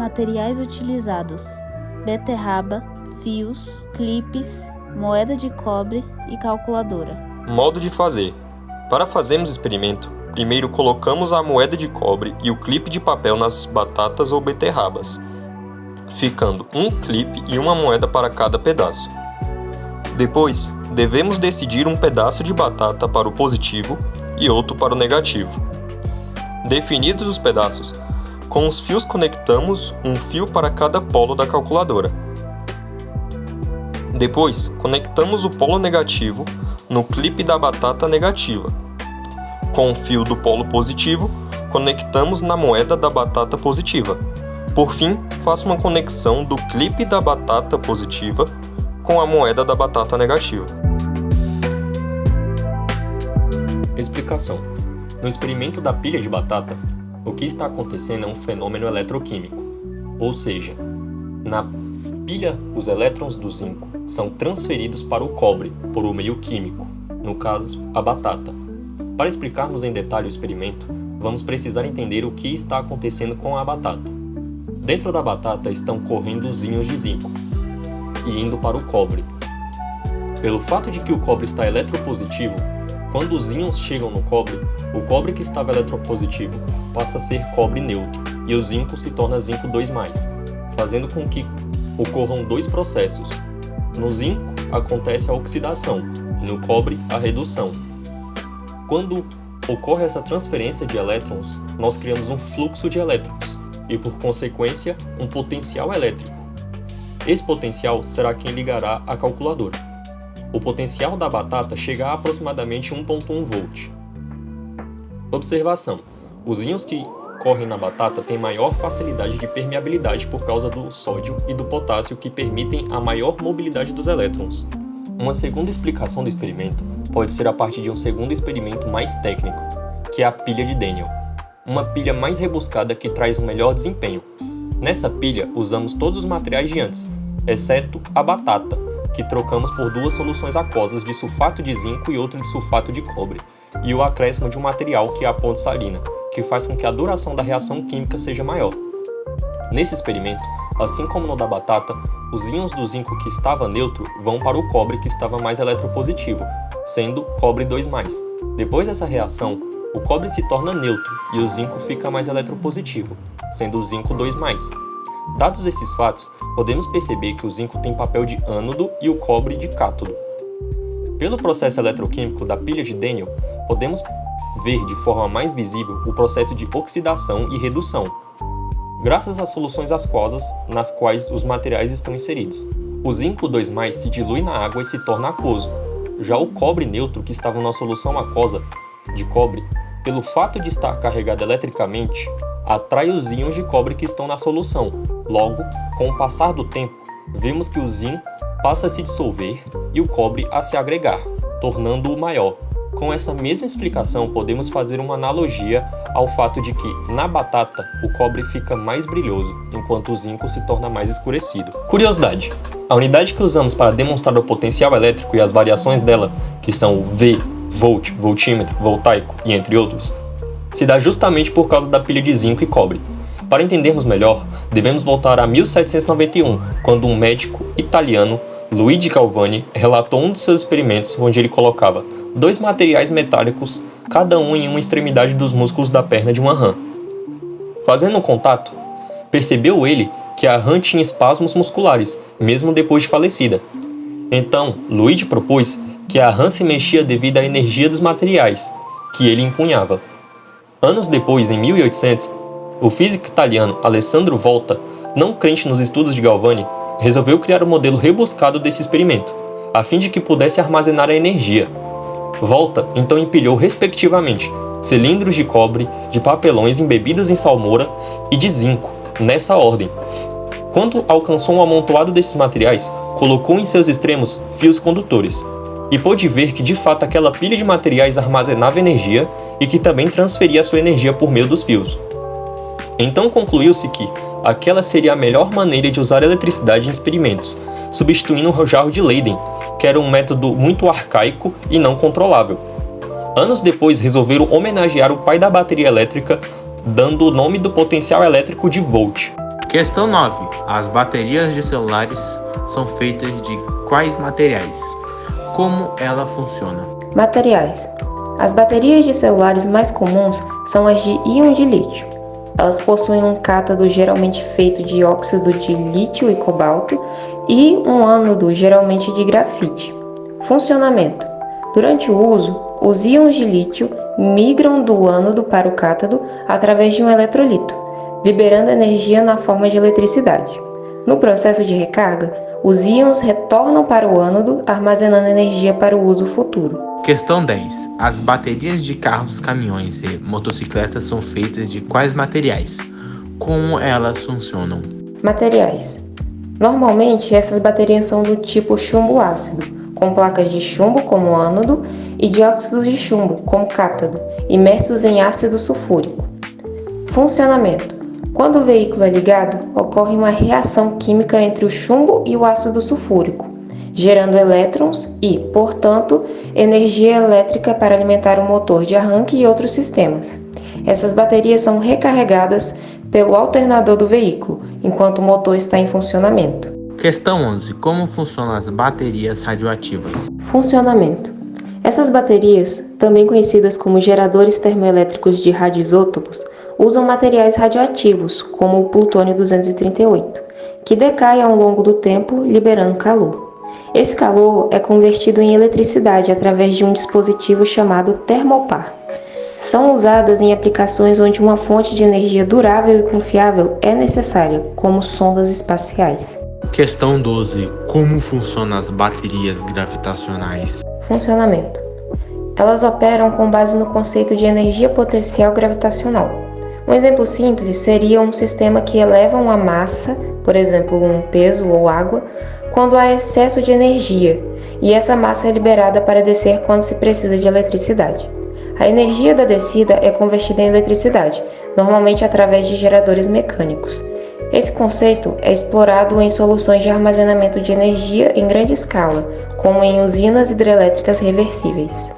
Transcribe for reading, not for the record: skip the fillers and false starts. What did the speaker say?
Materiais utilizados: beterraba, fios, clipes, moeda de cobre e calculadora. Modo de fazer. Para fazermos o experimento, primeiro colocamos a moeda de cobre e o clipe de papel nas batatas ou beterrabas, ficando um clipe e uma moeda para cada pedaço. Depois, devemos decidir um pedaço de batata para o positivo e outro para o negativo. Definidos os pedaços, com os fios conectamos um fio para cada polo da calculadora. Depois, conectamos o polo negativo no clipe da batata negativa. Com o fio do polo positivo, conectamos na moeda da batata positiva. Por fim, faça uma conexão do clipe da batata positiva com a moeda da batata negativa. Explicação. No experimento da pilha de batata, o que está acontecendo é um fenômeno eletroquímico, ou seja, na pilha os elétrons do zinco são transferidos para o cobre por um meio químico, no caso, a batata. Para explicarmos em detalhe o experimento, vamos precisar entender o que está acontecendo com a batata. Dentro da batata estão correndo os íons de zinco e indo para o cobre. Pelo fato de que o cobre está eletropositivo, quando os íons chegam no cobre, o cobre que estava eletropositivo passa a ser cobre neutro e o zinco se torna zinco 2+, fazendo com que ocorram dois processos. No zinco acontece a oxidação e no cobre a redução. Quando ocorre essa transferência de elétrons, nós criamos um fluxo de elétrons e, por consequência, um potencial elétrico. Esse potencial será quem ligará a calculadora. O potencial da batata chega a aproximadamente 1,1 volt. Observação: os íons que correm na batata têm maior facilidade de permeabilidade por causa do sódio e do potássio, que permitem a maior mobilidade dos elétrons. Uma segunda explicação do experimento pode ser a partir de um segundo experimento mais técnico, que é a pilha de Daniell, uma pilha mais rebuscada que traz um melhor desempenho. Nessa pilha usamos todos os materiais de antes, exceto a batata, que trocamos por duas soluções aquosas de sulfato de zinco e outra de sulfato de cobre, e o acréscimo de um material que é a ponte salina, que faz com que a duração da reação química seja maior. Nesse experimento, assim como no da batata, os íons do zinco que estava neutro vão para o cobre que estava mais eletropositivo, sendo cobre 2+. Depois dessa reação, o cobre se torna neutro e o zinco fica mais eletropositivo, sendo o zinco 2+. Dados esses fatos, podemos perceber que o zinco tem papel de ânodo e o cobre de cátodo. Pelo processo eletroquímico da pilha de Daniell, podemos ver de forma mais visível o processo de oxidação e redução, graças às soluções aquosas nas quais os materiais estão inseridos. O zinco 2+ se dilui na água e se torna aquoso. Já o cobre neutro, que estava na solução aquosa de cobre, pelo fato de estar carregado eletricamente, atrai os íons de cobre que estão na solução. Logo, com o passar do tempo, vemos que o zinco passa a se dissolver e o cobre a se agregar, tornando-o maior. Com essa mesma explicação, podemos fazer uma analogia ao fato de que, na batata, o cobre fica mais brilhoso, enquanto o zinco se torna mais escurecido. Curiosidade: a unidade que usamos para demonstrar o potencial elétrico e as variações dela, que são o V, volt, voltímetro, voltaico e entre outros, se dá justamente por causa da pilha de zinco e cobre. Para entendermos melhor, devemos voltar a 1791, quando um médico italiano, Luigi Galvani, relatou um dos seus experimentos onde ele colocava dois materiais metálicos, cada um em uma extremidade dos músculos da perna de uma rã. Fazendo um contato, percebeu ele que a rã tinha espasmos musculares, mesmo depois de falecida. Então, Luigi propôs que a rã se mexia devido à energia dos materiais que ele empunhava. Anos depois, em 1800, o físico italiano Alessandro Volta, não crente nos estudos de Galvani, resolveu criar um modelo rebuscado desse experimento, a fim de que pudesse armazenar a energia. Volta então empilhou respectivamente cilindros de cobre, de papelões embebidos em salmoura e de zinco, nessa ordem. Quando alcançou um amontoado desses materiais, colocou em seus extremos fios condutores, e pôde ver que de fato aquela pilha de materiais armazenava energia e que também transferia sua energia por meio dos fios. Então concluiu-se que aquela seria a melhor maneira de usar eletricidade em experimentos, substituindo o jarro de Leyden, que era um método muito arcaico e não controlável. Anos depois resolveram homenagear o pai da bateria elétrica, dando o nome do potencial elétrico de volt. Questão 9. As baterias de celulares são feitas de quais materiais? Como ela funciona? Materiais. As baterias de celulares mais comuns são as de íon de lítio. Elas possuem um cátodo geralmente feito de óxido de lítio e cobalto e um ânodo geralmente de grafite. Funcionamento. Durante o uso, os íons de lítio migram do ânodo para o cátodo através de um eletrolito, liberando energia na forma de eletricidade. No processo de recarga, os íons retornam para o ânodo, armazenando energia para o uso futuro. Questão 10. As baterias de carros, caminhões e motocicletas são feitas de quais materiais? Como elas funcionam? Materiais. Normalmente, essas baterias são do tipo chumbo ácido, com placas de chumbo como ânodo e dióxido de chumbo como cátodo, imersos em ácido sulfúrico. Funcionamento. Quando o veículo é ligado, ocorre uma reação química entre o chumbo e o ácido sulfúrico, gerando elétrons e, portanto, energia elétrica para alimentar o motor de arranque e outros sistemas. Essas baterias são recarregadas pelo alternador do veículo, enquanto o motor está em funcionamento. Questão 11. Como funcionam as baterias radioativas? Funcionamento. Essas baterias, também conhecidas como geradores termoelétricos de radioisótopos, usam materiais radioativos, como o plutônio-238, que decai ao longo do tempo, liberando calor. Esse calor é convertido em eletricidade através de um dispositivo chamado termopar. São usadas em aplicações onde uma fonte de energia durável e confiável é necessária, como sondas espaciais. Questão 12. Como funcionam as baterias gravitacionais? Funcionamento. Elas operam com base no conceito de energia potencial gravitacional. Um exemplo simples seria um sistema que eleva uma massa, por exemplo, um peso ou água, quando há excesso de energia, e essa massa é liberada para descer quando se precisa de eletricidade. A energia da descida é convertida em eletricidade, normalmente através de geradores mecânicos. Esse conceito é explorado em soluções de armazenamento de energia em grande escala, como em usinas hidrelétricas reversíveis.